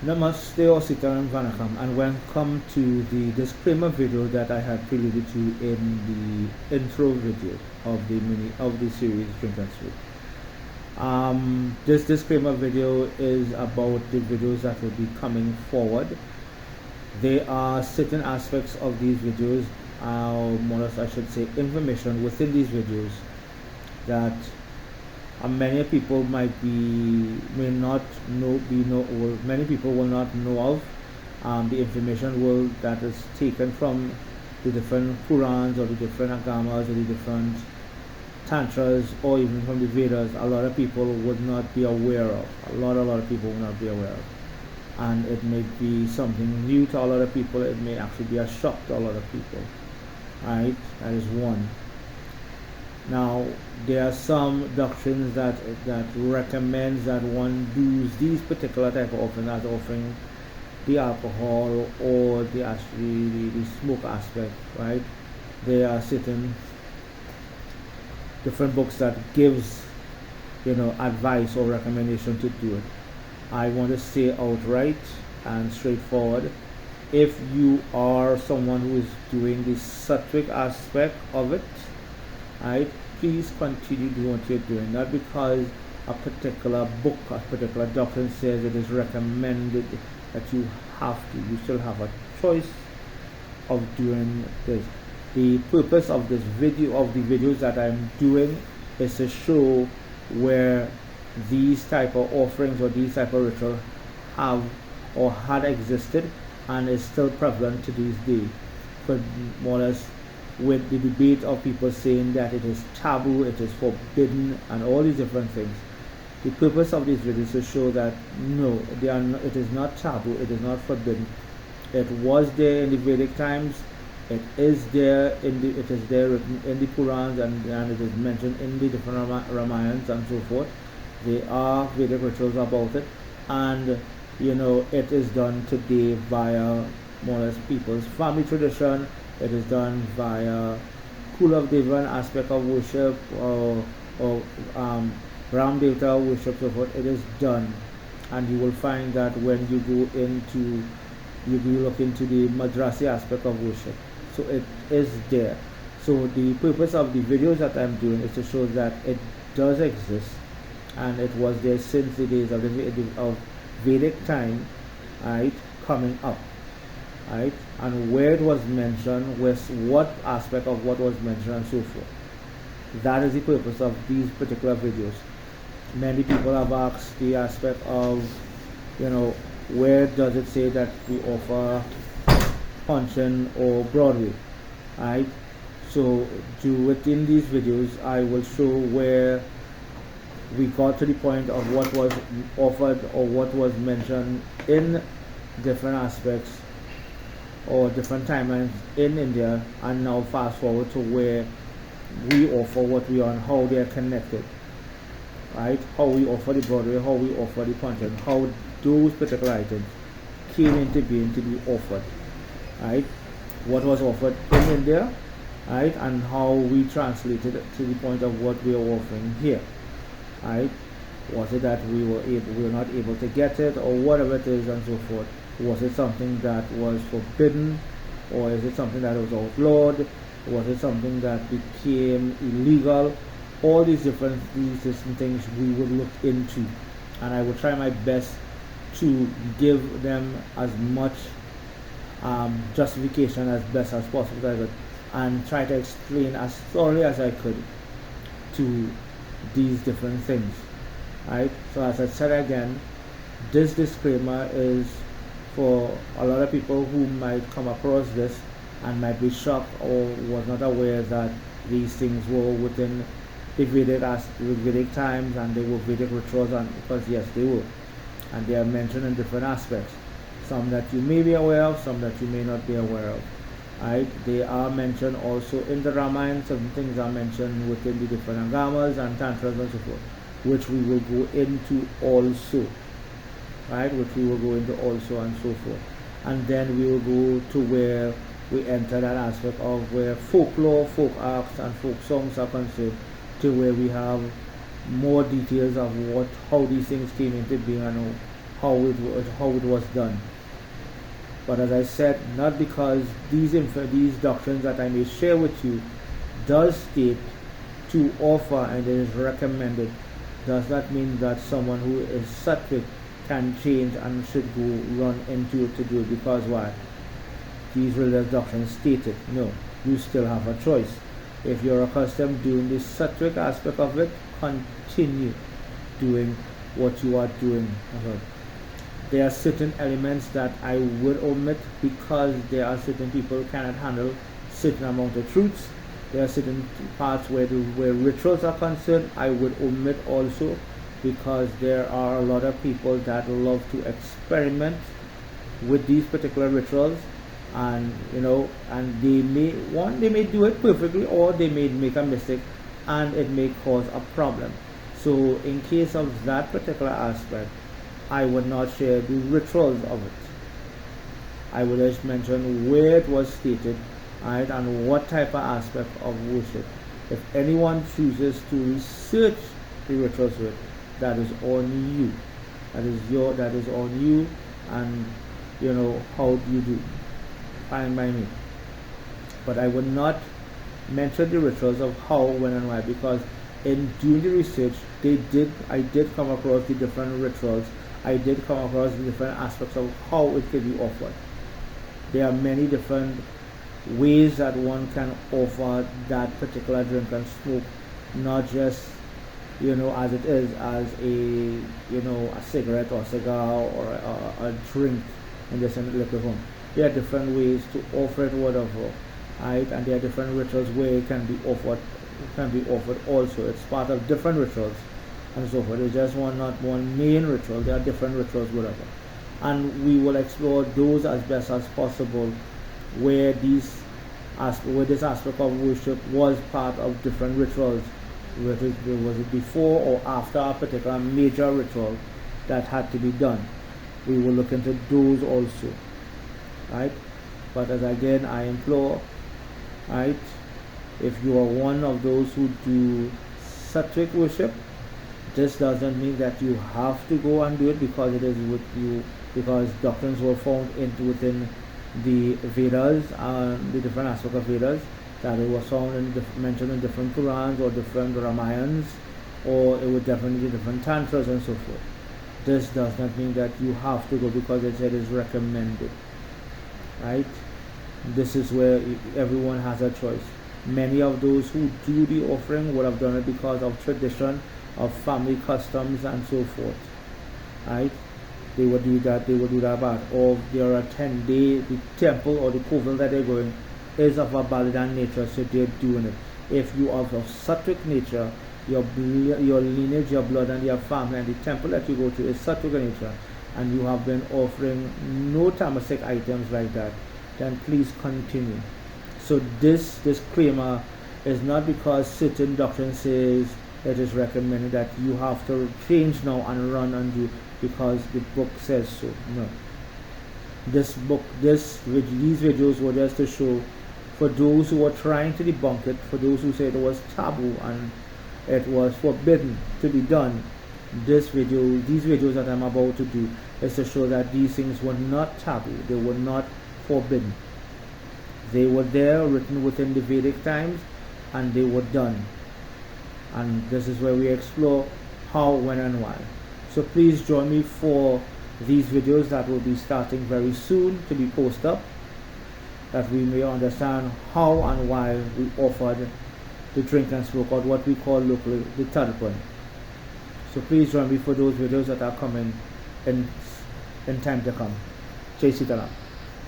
Namaste or Sitaram Vanakam, and welcome to the disclaimer video that I had preluded to in the intro video of the series Drink and Sweet. This disclaimer video is about the videos that will be coming forward. There are certain aspects of these videos, more or less I should say information within these videos that many people may not know, or many people will not know of. The information that is taken from the different Purans or the different Agamas or the different Tantras or even from the Vedas, a lot of people would not be aware of. A lot of people will not be aware of. And it may be something new to a lot of people. It may actually be a shock to a lot of people. Right? That is one. Now, there are some doctrines that recommends that one use these particular type of offering as offering the alcohol or the smoke aspect, right? There are certain different books that gives advice or recommendation to do it. I want to say outright and straightforward, if you are someone who is doing the sattvic aspect of it, right, please continue doing what you're doing. Not because a particular book, a particular doctrine says it is recommended that you have to. You still have a choice of doing this. The purpose of this video, of the videos that I'm doing, is to show where these type of offerings or these type of rituals have or had existed and is still prevalent to this day. But more or less, with the debate of people saying that it is taboo, it is forbidden, and all these different things. The purpose of this video is to show that no, it is not taboo, it is not forbidden. It was there in the Vedic times. It is there it is there written in the Purans, and it is mentioned in the different Ramayans and so forth. There are Vedic rituals about it, and it is done today via more or less people's family tradition. It is done via Kulav aspect of worship or Ram Devta worship, so forth. It is done, and you will find that when you look into the Madrasi aspect of worship, so it is there. So the purpose of the videos that I'm doing is to show that it does exist, and it was there since the days of Vedic time, right, coming up. Right, and where it was mentioned, with what aspect of what was mentioned, and so forth. That is the purpose of these particular videos. Many people have asked the aspect of, where does it say that we offer Puncheon or Broadway, right? So within these videos, I will show where we got to the point of what was offered or what was mentioned in different aspects or different timelines in India, and now fast forward to where we offer what we are and how they are connected, right? How we offer the Broadway, how we offer the Puncheon, how those particular items came into being to be offered, right? What was offered in India, right? And how we translated it to the point of what we are offering here, right? Was it that we were not able to get it, or whatever it is, and so forth? Was it something that was forbidden, or is it something that was outlawed? Was it something that became illegal? All these different things we would look into, and I will try my best to give them as much justification as best as possible, and try to explain as thoroughly as I could to these different things. Right? So as I said again, this disclaimer is for a lot of people who might come across this and might be shocked or was not aware that these things were within the Vedic times, and they were Vedic rituals, and because yes, they were, and they are mentioned in different aspects. Some that you may be aware of, some that you may not be aware of. Right? They are mentioned also in the Ramayana. Certain things are mentioned within the different Agamas and Tantras and so forth, which we will go into also. Right, which we will go into also, and so forth. And then we will go to where we enter that aspect of where folklore, folk acts, and folk songs are concerned, to where we have more details of how these things came into being, and how it was done. But as I said, not because these doctrines that I may share with you does state to offer and it is recommended, does not mean that someone who is sattvic can change and should go run into it to do it because why? These religious doctrines state it. No, you still have a choice. If you're accustomed doing the sattvic aspect of it, continue doing what you are doing. There are certain elements that I would omit because there are certain people who cannot handle certain amount of truths. There are certain parts where rituals are concerned, I would omit also because there are a lot of people that love to experiment with these particular rituals, and and they may do it perfectly or they may make a mistake and it may cause a problem. So in case of that particular aspect, I would not share the rituals of it. I would just mention where it was stated, right, and what type of aspect of worship. If anyone chooses to research the rituals with, that is on you. That is on you, and how you do. Fine by me. But I would not mention the rituals of how, when, and why, because in doing the research, I did come across the different rituals. I did come across the different aspects of how it could be offered. There are many different ways that one can offer that particular drink and smoke, not just as it is as a cigarette or cigar or a drink in the liquor form. There are different ways to offer it, whatever, right? And there are different rituals where it can be offered. Also. It's part of different rituals and so forth. It's just not one main ritual. There are different rituals, whatever. And we will explore those as best as possible where this aspect of worship was part of different rituals, whether it was before or after a particular major ritual that had to be done. We will look into those also, right? But as again, I implore, right, if you are one of those who do sattvic worship, this doesn't mean that you have to go and do it because it is with you, because doctrines were found within the Vedas and the different aspects of Vedas, that it was found mentioned in different Purans or different Ramayans, or it would definitely be different Tantras and so forth. This does not mean that you have to go because it said is recommended, right? This is where everyone has a choice. Many of those who do the offering would have done it because of tradition, of family customs and so forth, right? They would do that but or they are attending the temple or the kovel that they're going is of a Balidan nature, so they're doing it. If you are of sattvic nature, your lineage, your blood and your family and the temple that you go to is sattvic nature, and you have been offering no tamasic items like that, then please continue. So this disclaimer is not because certain doctrine says it is recommended that you have to change now and run and do because the book says so. No. These videos were just to show for those who are trying to debunk it, for those who said it was taboo and it was forbidden to be done. These videos that I'm about to do is to show that these things were not taboo, they were not forbidden. They were there, written within the Vedic times, and they were done. And this is where we explore how, when, and why. So please join me for these videos that will be starting very soon to be posted up, that we may understand how and why we offered the drink and smoke, or what we call locally the tarpon. So please join me for those videos that are coming in time to come. Jai Sitaram.